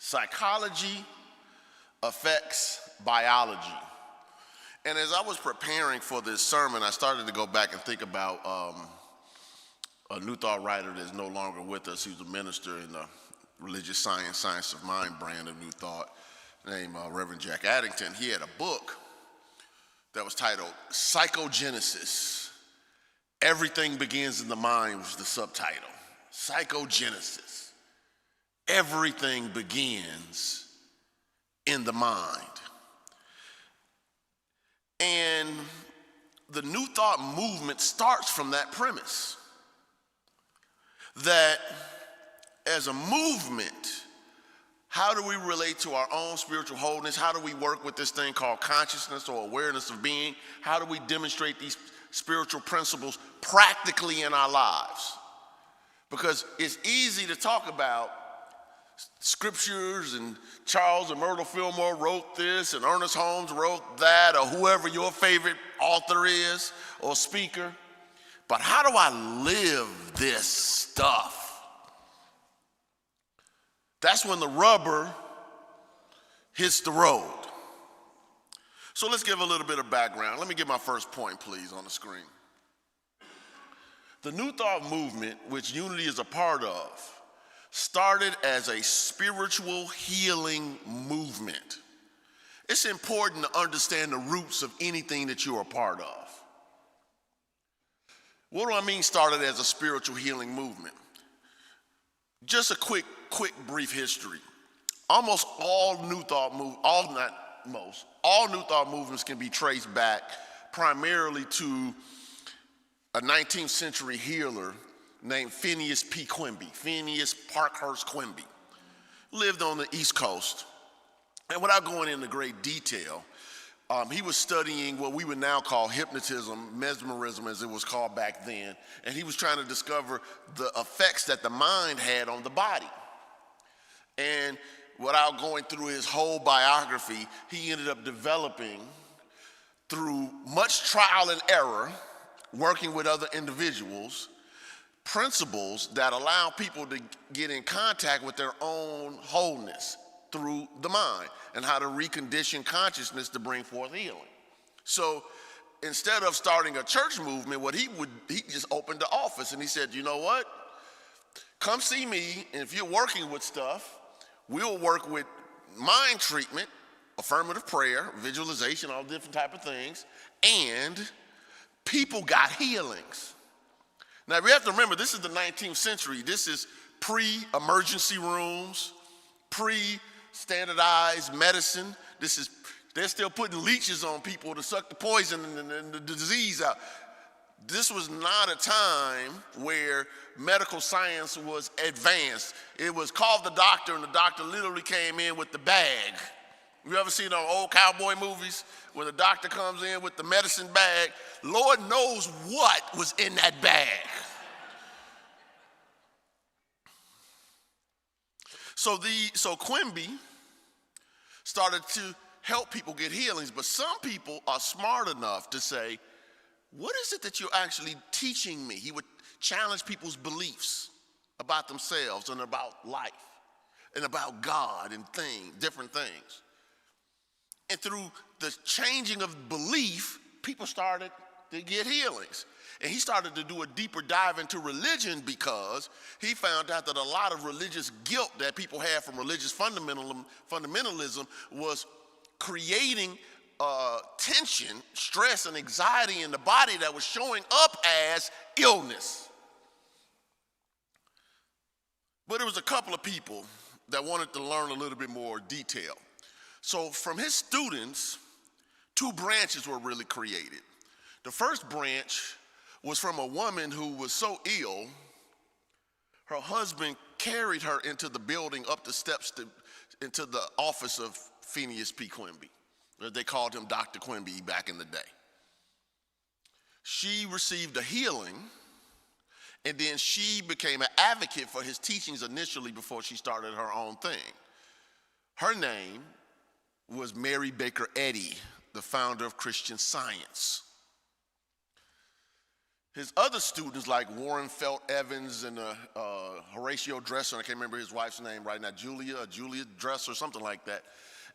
Psychology affects biology. And as I was preparing for this sermon, I started to go back and think about a New Thought writer that's no longer with us. He was a minister in the religious science of mind brand of New Thought, named Reverend Jack Addington. He had a book that was titled Psychogenesis. Everything Begins in the Mind was the subtitle. Psychogenesis. Everything begins in the mind. And the New Thought movement starts from that premise, that as a movement, how do we relate to our own spiritual wholeness? How do we work with this thing called consciousness or awareness of being? How do we demonstrate these spiritual principles practically in our lives? Because it's easy to talk about scriptures and Charles and Myrtle Fillmore wrote this and Ernest Holmes wrote that, or whoever your favorite author is or speaker. But how do I live this stuff? That's when the rubber hits the road. So let's give a little bit of background. Let me get my first point, please, on the screen. The New Thought movement, which Unity is a part of, started as a spiritual healing movement. It's important to understand the roots of anything that you're a part of. What do I mean started as a spiritual healing movement? Just a quick brief history. Almost all New Thought all New Thought movements can be traced back primarily to a 19th century healer named Phineas P. Quimby, Phineas Parkhurst Quimby, lived on the East Coast. And without going into great detail, he was studying what we would now call hypnotism, mesmerism as it was called back then, and he was trying to discover the effects that the mind had on the body. And without going through his whole biography, he ended up developing, through much trial and error, working with other individuals, principles that allow people to get in contact with their own wholeness through the mind and how to recondition consciousness to bring forth healing. So instead of starting a church movement, he just opened the office and he said, you know what? Come see me, and if you're working with stuff, we'll work with mind treatment, affirmative prayer, visualization, all different type of things, and people got healings. Now, we have to remember, this is the 19th century. This is pre-emergency rooms, pre-standardized medicine. They're still putting leeches on people to suck the poison and the disease out. This was not a time where medical science was advanced. It was called the doctor, and the doctor literally came in with the bag. You ever seen those old cowboy movies when the doctor comes in with the medicine bag? Lord knows what was in that bag. So Quimby started to help people get healings, but some people are smart enough to say, what is it that you're actually teaching me? He would challenge people's beliefs about themselves and about life and about God and different things. And through the changing of belief, people started to get healings. And he started to do a deeper dive into religion because he found out that a lot of religious guilt that people had from religious fundamentalism was creating tension, stress, and anxiety in the body that was showing up as illness. But there was a couple of people that wanted to learn a little bit more detail. So from his students, two branches were really created. The first branch was from a woman who was so ill, her husband carried her into the building, up the steps into the office of Phineas P. Quimby. They called him Dr. Quimby back in the day. She received a healing, and then she became an advocate for his teachings initially before she started her own thing. Her name was Mary Baker Eddy, the founder of Christian Science. His other students like Warren Felt Evans and Horatio Dresser, I can't remember his wife's name right now, Julia Dresser, something like that,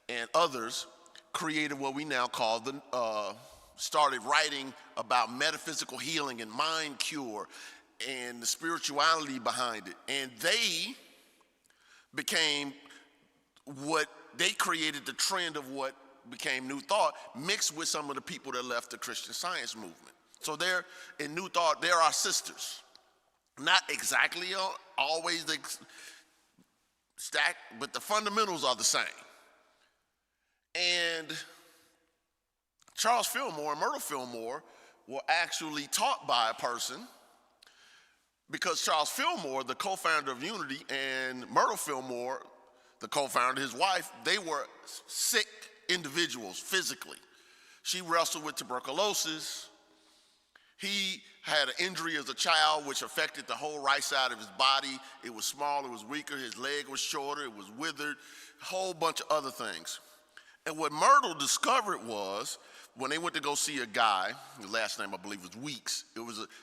and others created what we now call started writing about metaphysical healing and mind cure and the spirituality behind it. And they became they created the trend of what became New Thought, mixed with some of the people that left the Christian Science movement. So they're in New Thought, they're our sisters. Not exactly always the stack, but the fundamentals are the same. And Charles Fillmore and Myrtle Fillmore were actually taught by a person, because Charles Fillmore, the co-founder of Unity, and Myrtle Fillmore, the co-founder, his wife, they were sick individuals physically. She wrestled with tuberculosis. He had an injury as a child which affected the whole right side of his body. It was small, it was weaker, his leg was shorter, it was withered, a whole bunch of other things. And what Myrtle discovered was, when they went to go see a guy, his last name I believe was Weeks,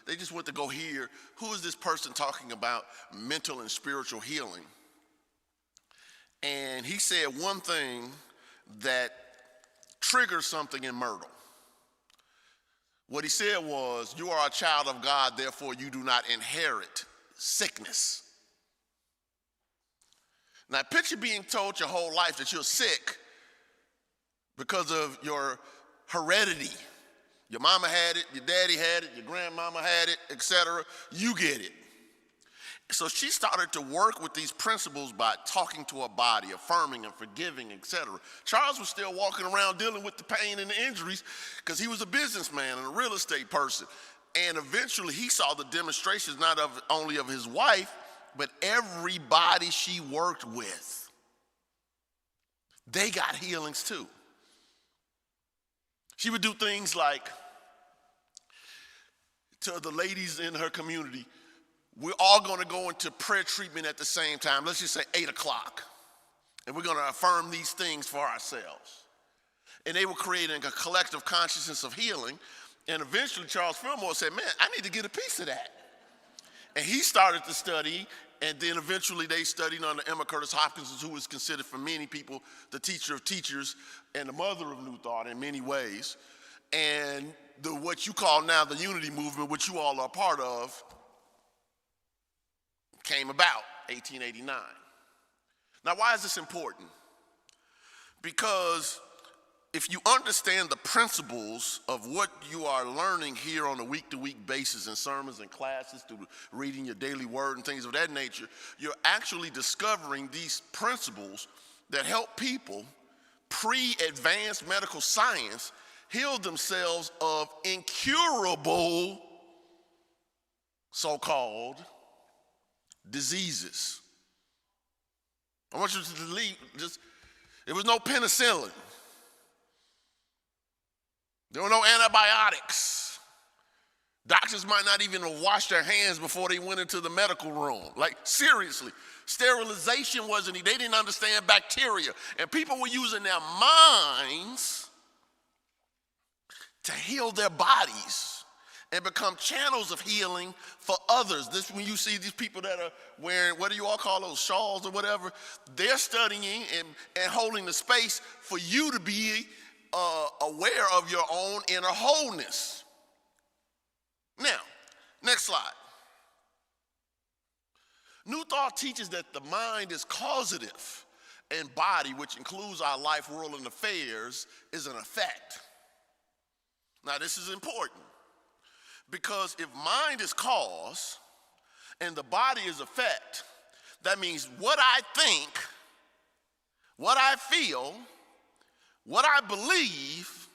they just went to go hear, who is this person talking about mental and spiritual healing? And he said one thing that triggered something in Myrtle. What he said was, you are a child of God, therefore you do not inherit sickness. Now picture being told your whole life that you're sick because of your heredity. Your mama had it, your daddy had it, your grandmama had it, etc. You get it. So she started to work with these principles by talking to her body, affirming and forgiving, etc. Charles was still walking around dealing with the pain and the injuries because he was a businessman and a real estate person. And eventually he saw the demonstrations not only of his wife, but everybody she worked with. They got healings too. She would do things like, to the ladies in her community, we're all going to go into prayer treatment at the same time. Let's just say 8 o'clock. And we're going to affirm these things for ourselves. And they were creating a collective consciousness of healing. And eventually Charles Fillmore said, man, I need to get a piece of that. And he started to study, and then eventually they studied under Emma Curtis Hopkins, who was considered for many people the teacher of teachers and the mother of New Thought in many ways. And what you call now the Unity movement, which you all are part of, came about 1889. Now, why is this important? Because if you understand the principles of what you are learning here on a week-to-week basis in sermons and classes, through reading your daily word and things of that nature, you're actually discovering these principles that help people pre-advanced medical science heal themselves of incurable so-called diseases. I want you to delete there was no penicillin. There were no antibiotics. Doctors might not even have washed their hands before they went into the medical room. Like, seriously, sterilization wasn't, they didn't understand bacteria. And people were using their minds to heal their bodies and become channels of healing for others. This, when you see these people that are wearing, what do you all call those, shawls or whatever, they're studying and holding the space for you to be aware of your own inner wholeness. Now, next slide. New Thought teaches that the mind is causative and body, which includes our life, world, and affairs, is an effect. Now, this is important. Because if mind is cause and the body is effect, that means what I think, what I feel, what I believe,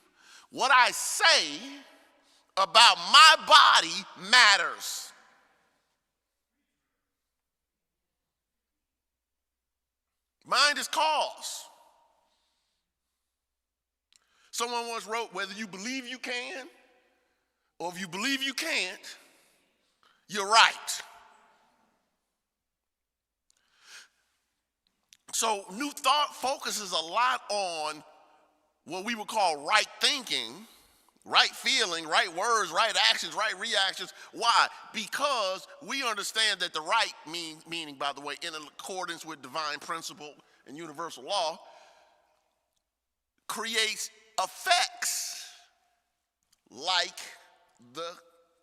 what I say about my body matters. Mind is cause. Someone once wrote, whether you believe you can or if you believe you can't, you're right. So New Thought focuses a lot on what we would call right thinking, right feeling, right words, right actions, right reactions. Why? Because we understand that the right meaning, by the way, in accordance with divine principle and universal law, creates effects like the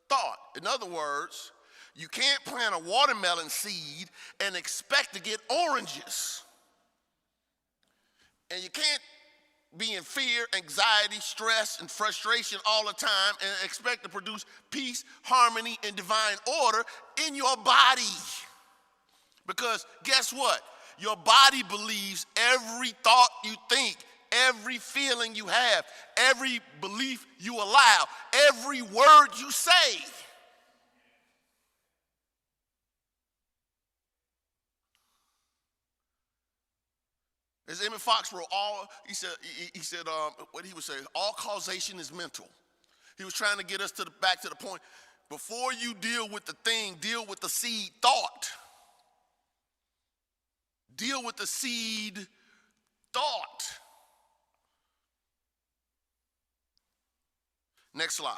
thought. In other words, you can't plant a watermelon seed and expect to get oranges. And you can't be in fear, anxiety, stress, and frustration all the time and expect to produce peace, harmony, and divine order in your body. Because guess what? Your body believes every thought you think, every feeling you have, every belief you allow, every word you say. As Emmett Fox wrote, he said, what he would say, all causation is mental. He was trying to get us back to the point, before you deal with the thing, deal with the seed thought. Deal with the seed thought. Next slide.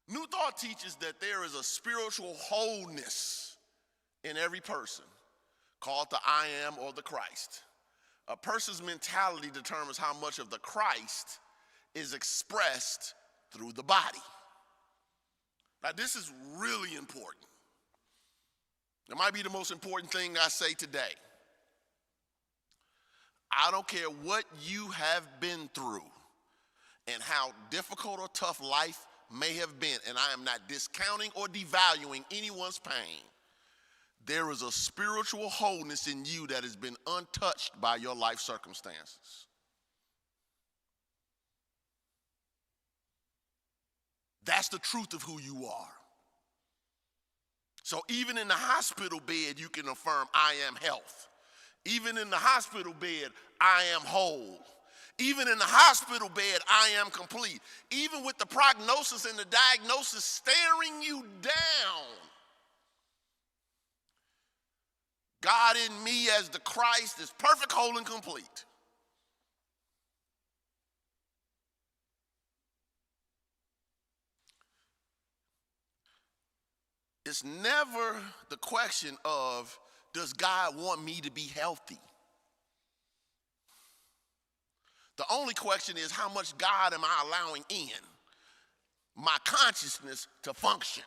New Thought teaches that there is a spiritual wholeness in every person, called the I am or the Christ. A person's mentality determines how much of the Christ is expressed through the body. Now, this is really important. It might be the most important thing I say today. I don't care what you have been through and how difficult or tough life may have been, and I am not discounting or devaluing anyone's pain. There is a spiritual wholeness in you that has been untouched by your life circumstances. That's the truth of who you are. So even in the hospital bed, you can affirm, I am health. Even in the hospital bed, I am whole. Even in the hospital bed, I am complete. Even with the prognosis and the diagnosis staring you down, God in me as the Christ is perfect, whole, and complete. It's never the question of, does God want me to be healthy? The only question is, how much God am I allowing in my consciousness to function?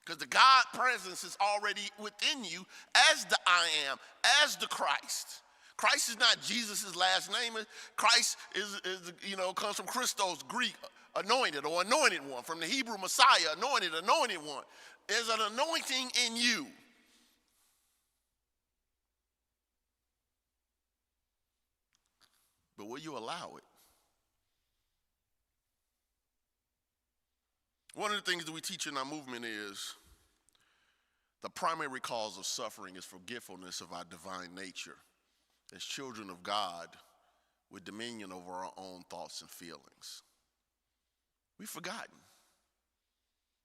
Because the God presence is already within you as the I am, as the Christ. Christ is not Jesus' last name. Christ comes from Christos, Greek, anointed or anointed one. From the Hebrew Messiah, anointed one. There's an anointing in you. But will you allow it? One of the things that we teach in our movement is the primary cause of suffering is forgetfulness of our divine nature as children of God with dominion over our own thoughts and feelings. We've forgotten.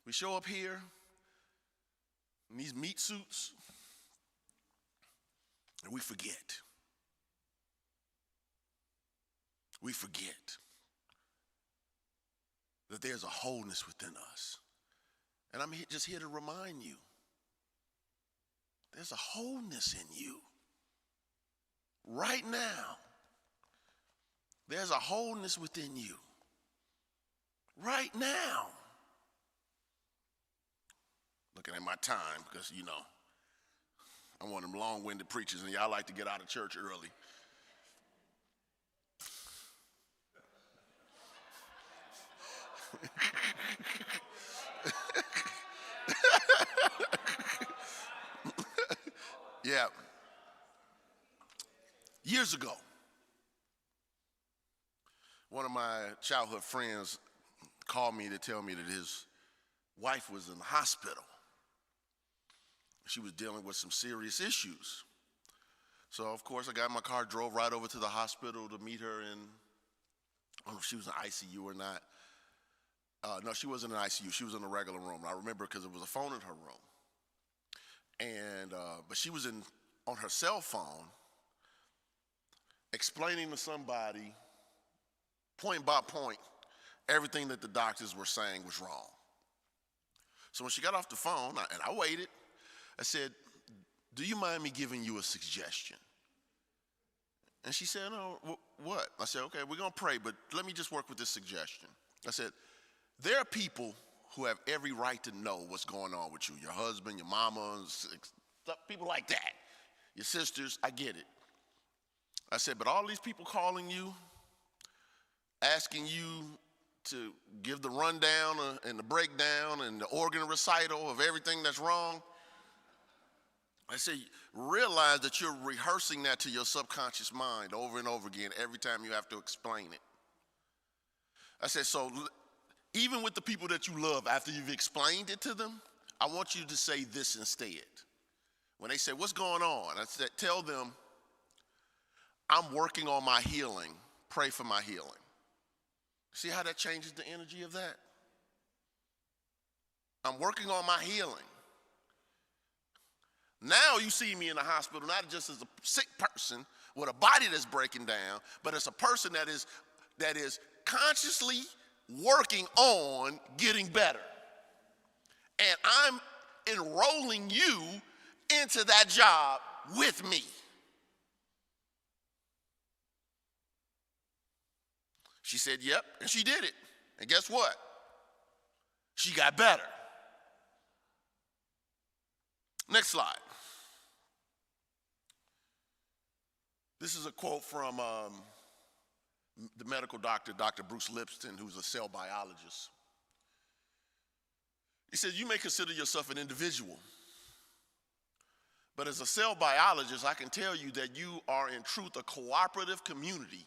We show up here in these meat suits and we forget. We forget that there's a wholeness within us. And I'm just here to remind you, there's a wholeness in you. Right now, there's a wholeness within you. Right now. Looking at my time, because, I'm one of them long-winded preachers, and y'all like to get out of church early. Yeah. Years ago, one of my childhood friends called me to tell me that his wife was in the hospital. She was dealing with some serious issues. So, of course, I got in my car, drove right over to the hospital to meet her, and I don't know if she was in ICU or not. No, she wasn't in ICU. She was in a regular room. I remember because there was a phone in her room. And but she was on her cell phone explaining to somebody point by point, everything that the doctors were saying was wrong. So when she got off the phone, and I waited, I said, do you mind me giving you a suggestion? And she said, no, what? I said, okay, we're going to pray, but let me just work with this suggestion. I said, there are people who have every right to know what's going on with you, your husband, your mama, people like that, your sisters, I get it. I said, but all these people calling you, asking you to give the rundown and the breakdown and the organ recital of everything that's wrong, I said, realize that you're rehearsing that to your subconscious mind over and over again every time you have to explain it. I said, so even with the people that you love, after you've explained it to them, I want you to say this instead. When they say, what's going on? I said, tell them, I'm working on my healing. Pray for my healing. See how that changes the energy of that? I'm working on my healing. Now you see me in the hospital, not just as a sick person with a body that's breaking down, but as a person that is consciously working on getting better. And I'm enrolling you into that job with me. She said, yep, and she did it. And guess what? She got better. Next slide. This is a quote from the medical doctor, Dr. Bruce Lipton, who's a cell biologist. He says, you may consider yourself an individual, but as a cell biologist, I can tell you that you are in truth a cooperative community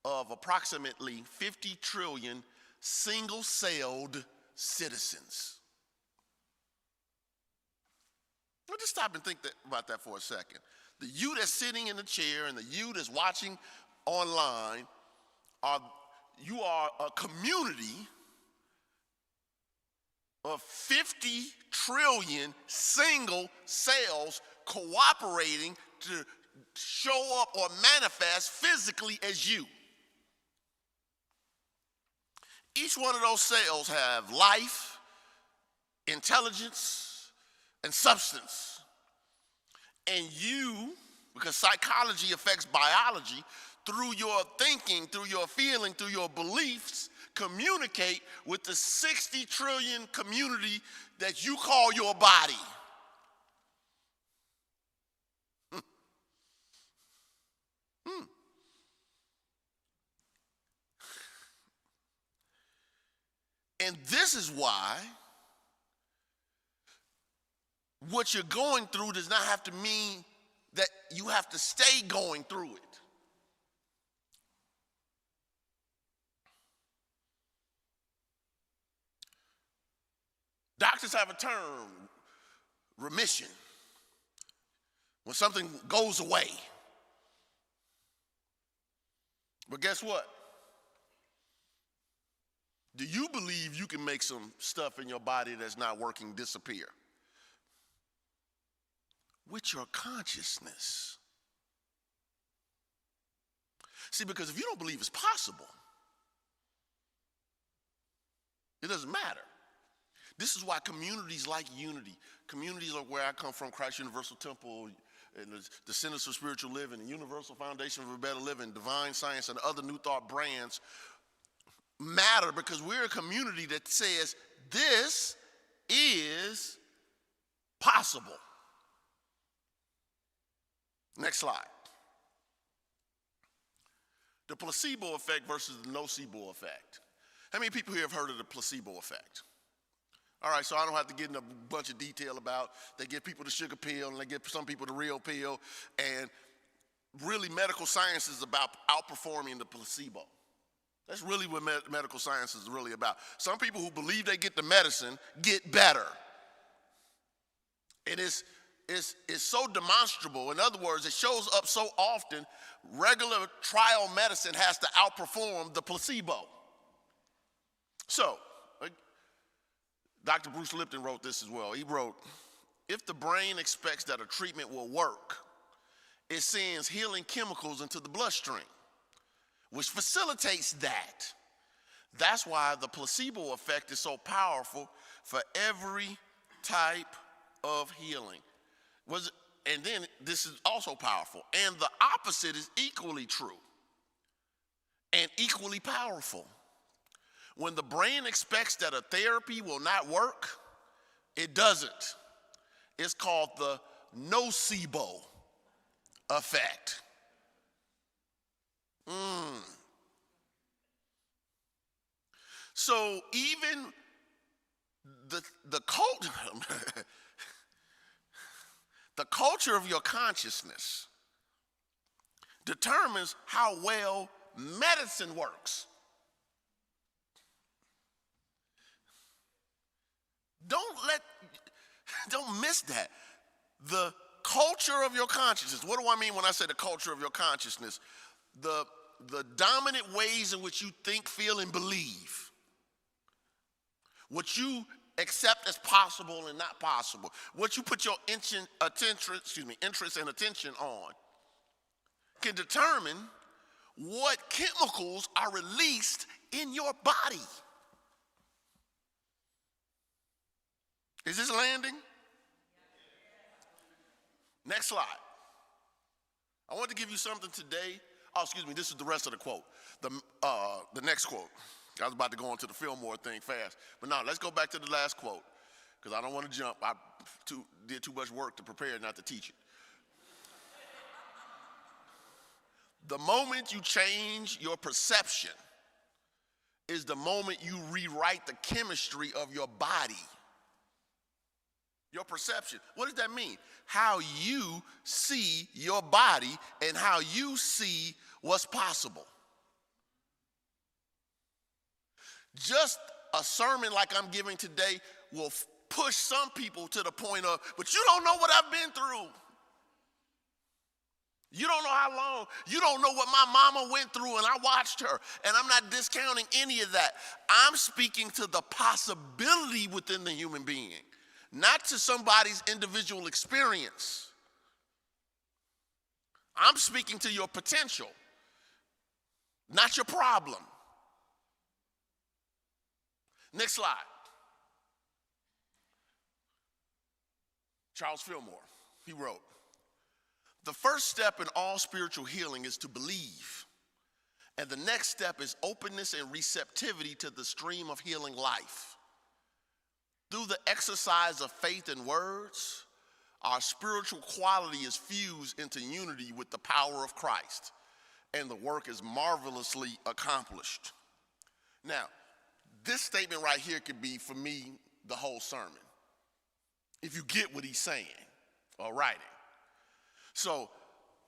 of approximately 50 trillion single-celled citizens. Now just stop and think about that for a second. The you that's sitting in the chair and the you that's watching online, you are a community of 50 trillion single cells cooperating to show up or manifest physically as you. Each one of those cells have life, intelligence, and substance. And you, because psychology affects biology, through your thinking, through your feeling, through your beliefs, communicate with the 60 trillion community that you call your body. And this is why what you're going through does not have to mean that you have to stay going through it. Doctors have a term, remission, when something goes away. But guess what? Do you believe you can make some stuff in your body that's not working disappear? With your consciousness. See, because if you don't believe it's possible, it doesn't matter. This is why communities like Unity, communities like where I come from, Christ Universal Temple, and the Centers for Spiritual Living, the Universal Foundation for Better Living, Divine Science, and other New Thought brands matter because we're a community that says this is possible. Next slide. The placebo effect versus the nocebo effect. How many people here have heard of the placebo effect? All right, so I don't have to get into a bunch of detail about they give people the sugar pill and they give some people the real pill. And really medical science is about outperforming the placebo. That's really what medical science is really about. Some people who believe they get the medicine get better. It is so demonstrable. In other words, it shows up so often, regular trial medicine has to outperform the placebo. So, Dr. Bruce Lipton wrote this as well. He wrote, if the brain expects that a treatment will work, it sends healing chemicals into the bloodstream, which facilitates that. That's why the placebo effect is so powerful for every type of healing. And then this is also powerful. And the opposite is equally true and equally powerful. When the brain expects that a therapy will not work, it doesn't. It's called the nocebo effect. So even the culture of your consciousness determines how well medicine works. Don't miss that. The culture of your consciousness. What do I mean when I say the culture of your consciousness? The dominant ways in which you think, feel, and believe. What you accept as possible and not possible. What you put your interest and attention on can determine what chemicals are released in your body. Is this landing? Next slide. I want to give you something today. This is the rest of the quote. The next quote. I was about to go into the Fillmore thing fast. But now, let's go back to the last quote, because I don't want to jump. I did too much work to prepare not to teach it. The moment you change your perception is the moment you rewrite the chemistry of your body. Your perception. What does that mean? How you see your body and how you see what's possible. Just a sermon like I'm giving today will push some people to the point of, but you don't know what I've been through. You don't know how long. You don't know what my mama went through, and I watched her. And I'm not discounting any of that. I'm speaking to the possibility within the human being, not to somebody's individual experience. I'm speaking to your potential, not your problem. Next slide. Charles Fillmore, he wrote, "The first step in all spiritual healing is to believe. And the next step is openness and receptivity to the stream of healing life. Through the exercise of faith and words, our spiritual quality is fused into unity with the power of Christ, and the work is marvelously accomplished." Now, this statement right here could be, for me, the whole sermon, if you get what he's saying or writing. So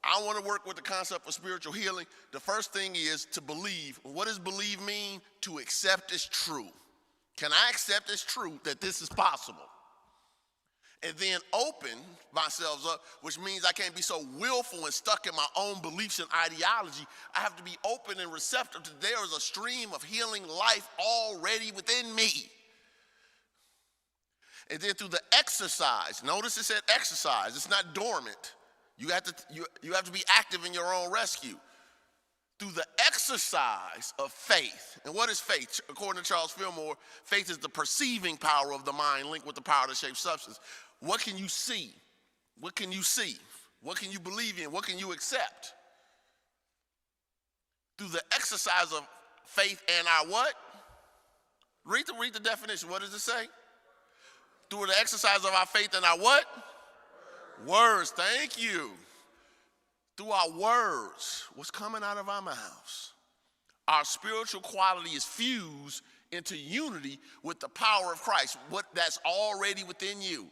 I want to work with the concept of spiritual healing. The first thing is to believe. What does believe mean? To accept as true. Can I accept as true that this is possible? And then open myself up, which means I can't be so willful and stuck in my own beliefs and ideology. I have to be open and receptive to there is a stream of healing life already within me. And then through the exercise, notice it said exercise, it's not dormant. You have to be active in your own rescue. Through the exercise of faith. And what is faith? According to Charles Fillmore, faith is the perceiving power of the mind linked with the power to shape substance. What can you see? What can you see? What can you believe in? What can you accept? Through the exercise of faith and our what? Read the definition. What does it say? Through the exercise of our faith and our what? Words. Thank you. Through our words, what's coming out of our mouths, our spiritual quality is fused into unity with the power of Christ, what that's already within you.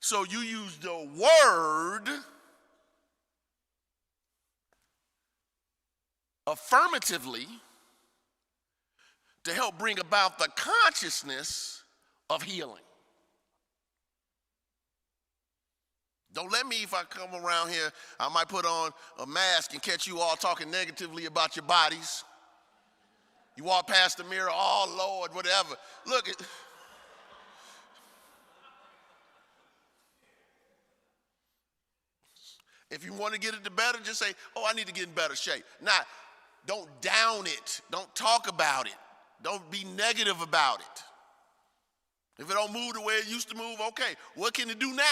So you use the word affirmatively to help bring about the consciousness of healing. Don't let me, if I come around here, I might put on a mask and catch you all talking negatively about your bodies. You walk past the mirror, oh Lord, whatever. Look, If you want to get it to better, just say, oh, I need to get in better shape. Now, don't down it. Don't talk about it. Don't be negative about it. If it don't move the way it used to move, okay, what can it do now?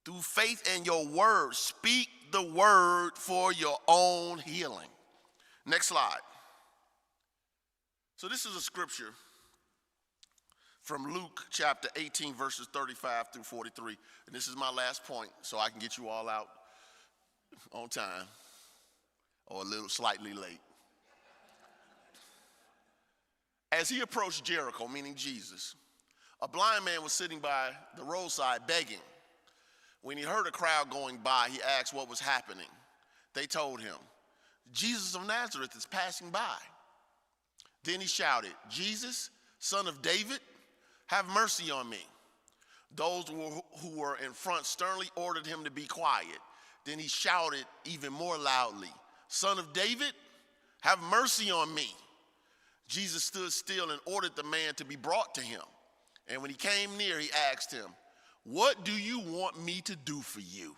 Through faith and your word, speak the word for your own healing. Next slide. So this is a scripture from Luke chapter 18, verses 35 through 43. And this is my last point, so I can get you all out on time or a little slightly late. As he approached Jericho, meaning Jesus, a blind man was sitting by the roadside begging. When he heard a crowd going by, he asked what was happening. They told him, Jesus of Nazareth is passing by. Then he shouted, Jesus, son of David, have mercy on me. Those who were in front sternly ordered him to be quiet. Then he shouted even more loudly, Son of David, have mercy on me. Jesus stood still and ordered the man to be brought to him. And when he came near, he asked him, what do you want me to do for you?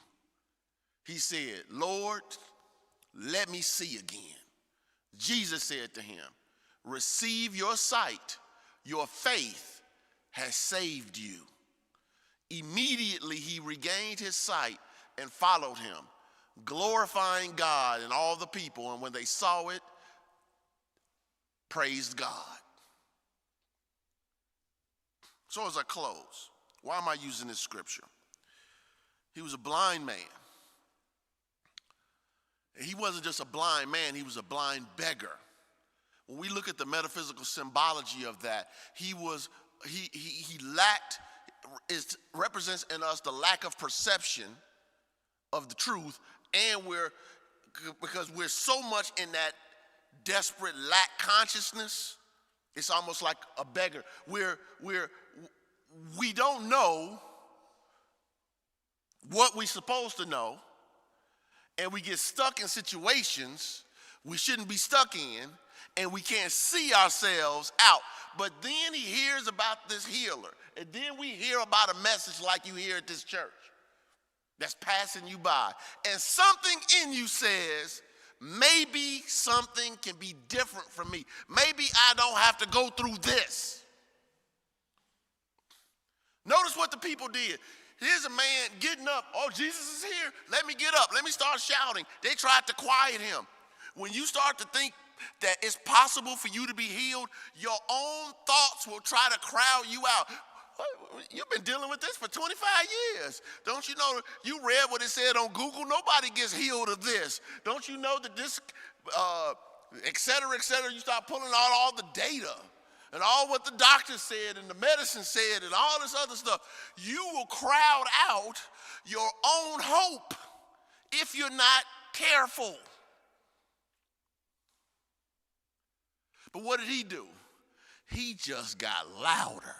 He said, Lord, let me see again. Jesus said to him, receive your sight. Your faith has saved you. Immediately he regained his sight and followed him, glorifying God and all the people. And when they saw it, praised God. So as I close, why am I using this scripture? He was a blind man. He wasn't just a blind man, he was a blind beggar. When we look at the metaphysical symbology of that, he lacked, it represents in us the lack of perception of the truth, and because we're so much in that desperate lack consciousness, it's almost like a beggar. We don't know what we're supposed to know, and we get stuck in situations we shouldn't be stuck in, and we can't see ourselves out. But then he hears about this healer, and then we hear about a message like you hear at this church that's passing you by, and something in you says, maybe something can be different from me. Maybe I don't have to go through this. Notice what the people did. Here's a man getting up. Oh, Jesus is here. Let me get up. Let me start shouting. They tried to quiet him. When you start to think that it's possible for you to be healed, your own thoughts will try to crowd you out. You've been dealing with this for 25 years. Don't you know, you read what it said on Google, nobody gets healed of this. Don't you know that this, et cetera, you start pulling out all the data and all what the doctor said and the medicine said and all this other stuff. You will crowd out your own hope if you're not careful. But what did he do? He just got louder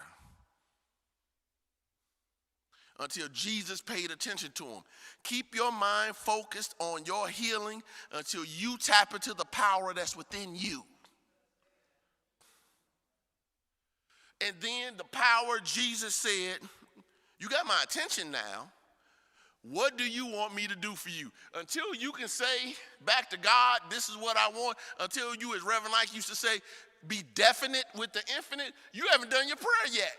until Jesus paid attention to him. Keep your mind focused on your healing until you tap into the power that's within you. And then the power, Jesus said, you got my attention now. What do you want me to do for you? Until you can say back to God, this is what I want, until you, as Reverend Ike used to say, be definite with the infinite, you haven't done your prayer yet.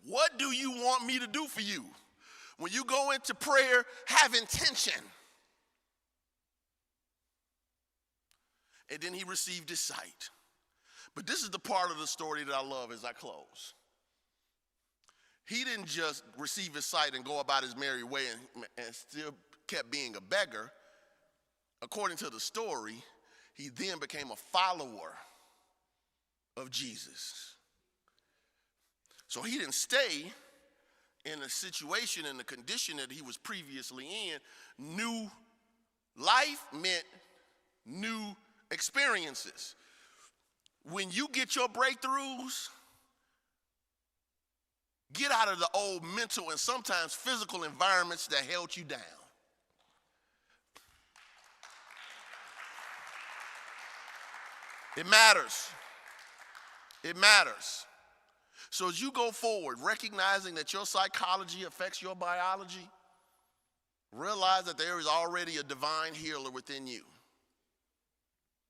What do you want me to do for you? When you go into prayer, have intention. And then he received his sight. But this is the part of the story that I love as I close. He didn't just receive his sight and go about his merry way and still kept being a beggar. According to the story, he then became a follower of Jesus. So he didn't stay in a situation, in the condition that he was previously in. New life meant new experiences. When you get your breakthroughs, get out of the old mental and sometimes physical environments that held you down. It matters. It matters. So as you go forward, recognizing that your psychology affects your biology, realize that there is already a divine healer within you.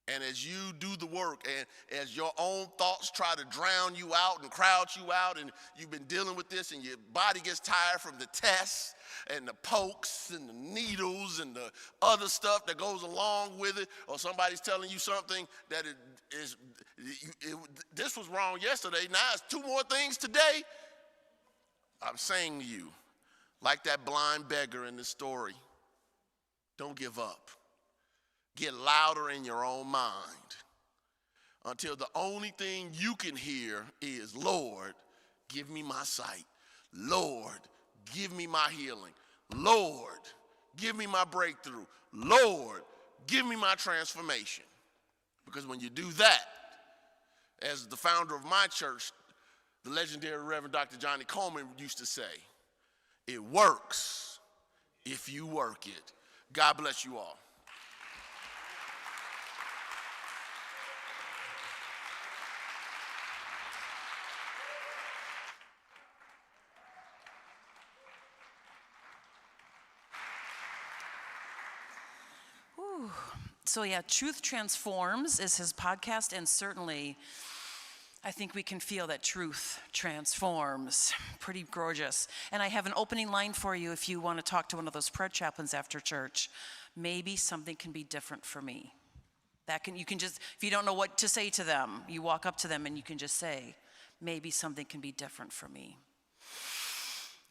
And as you do the work, and as your own thoughts try to drown you out and crowd you out, and you've been dealing with this, and your body gets tired from the tests and the pokes and the needles and the other stuff that goes along with it, or somebody's telling you something that this was wrong yesterday, now it's 2 more things today. I'm saying to you, like that blind beggar in the story, don't give up. Get louder in your own mind until the only thing you can hear is, Lord, give me my sight. Lord, give me my healing. Lord, give me my breakthrough. Lord, give me my transformation. Because when you do that, as the founder of my church, the legendary Reverend Dr. Johnny Coleman used to say, it works if you work it. God bless you all. So yeah, Truth Transforms is his podcast, and certainly I think we can feel that truth transforms. Pretty gorgeous. And I have an opening line for you if you want to talk to one of those prayer chaplains after church. Maybe something can be different for me. You can just, if you don't know what to say to them, you walk up to them and you can just say, maybe something can be different for me.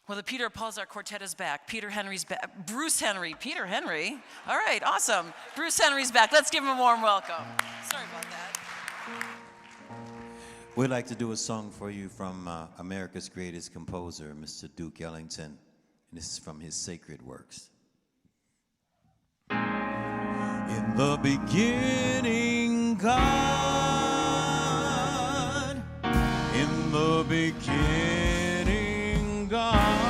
Well, the Peter Paulzar Quartet is back. Peter Henry's back. Bruce Henry. Peter Henry. All right, awesome. Bruce Henry's back. Let's give him a warm welcome. Sorry about that. We'd like to do a song for you from America's greatest composer, Mr. Duke Ellington. And this is from his Sacred Works. In the beginning, God. In the beginning, God.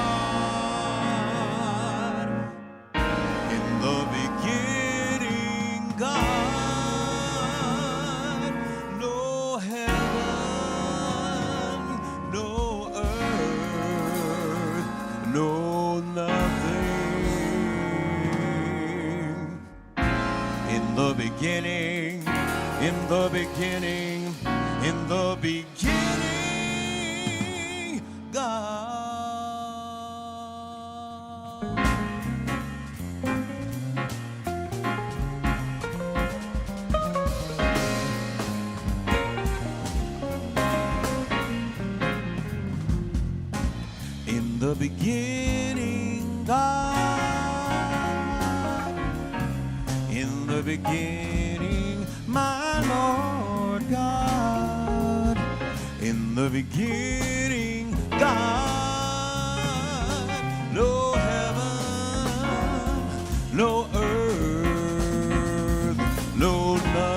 In the beginning, God. In the beginning, God. In the beginning, my Lord God. In the beginning, God. No heaven, no earth, no nothing.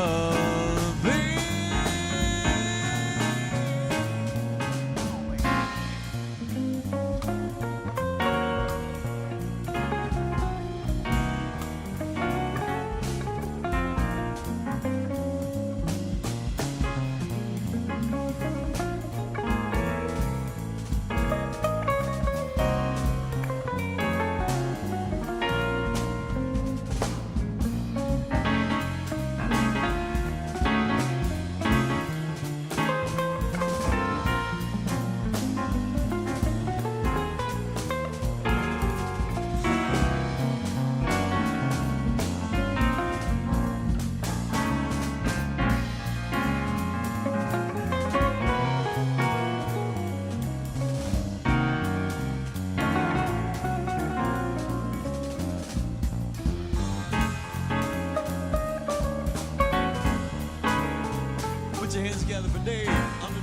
Put your hands together for Dave. Under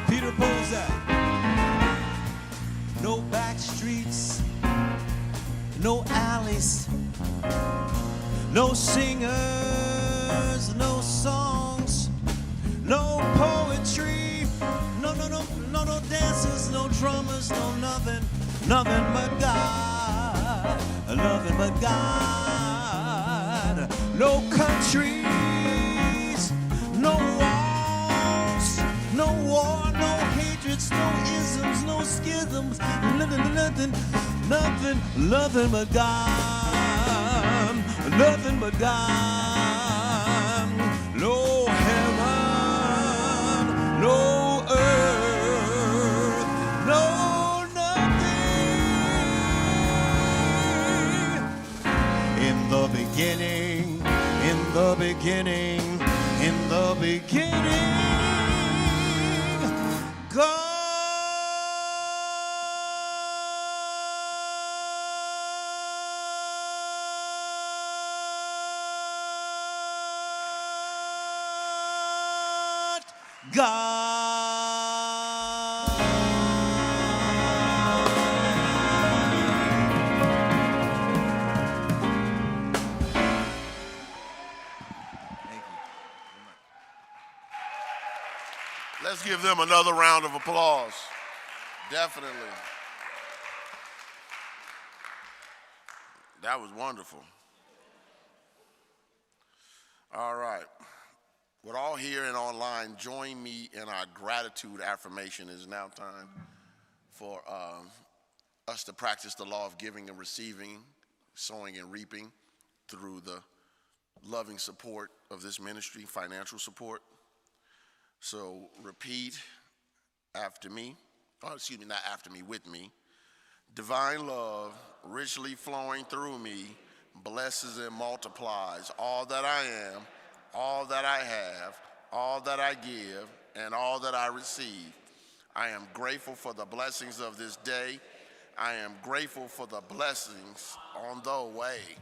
Peter Paulzar. No backstreet No singers, no songs, no poetry, no dancers, no drummers, no nothing but God, nothing but God. No countries, no walls, no war, no hatreds, no isms, no schisms, nothing but God, nothing but God. No heaven, no earth, no nothing. In the beginning, in the beginning, in the beginning, God. Let's give them another round of applause. Definitely. That was wonderful. All right. With all here and online, join me in our gratitude affirmation. It is now time for us to practice the law of giving and receiving, sowing and reaping through the loving support of this ministry, financial support. So repeat after me, not after me, with me. Divine love richly flowing through me blesses and multiplies all that I am, all that I have, all that I give, and all that I receive. I am grateful for the blessings of this day. I am grateful for the blessings on the way.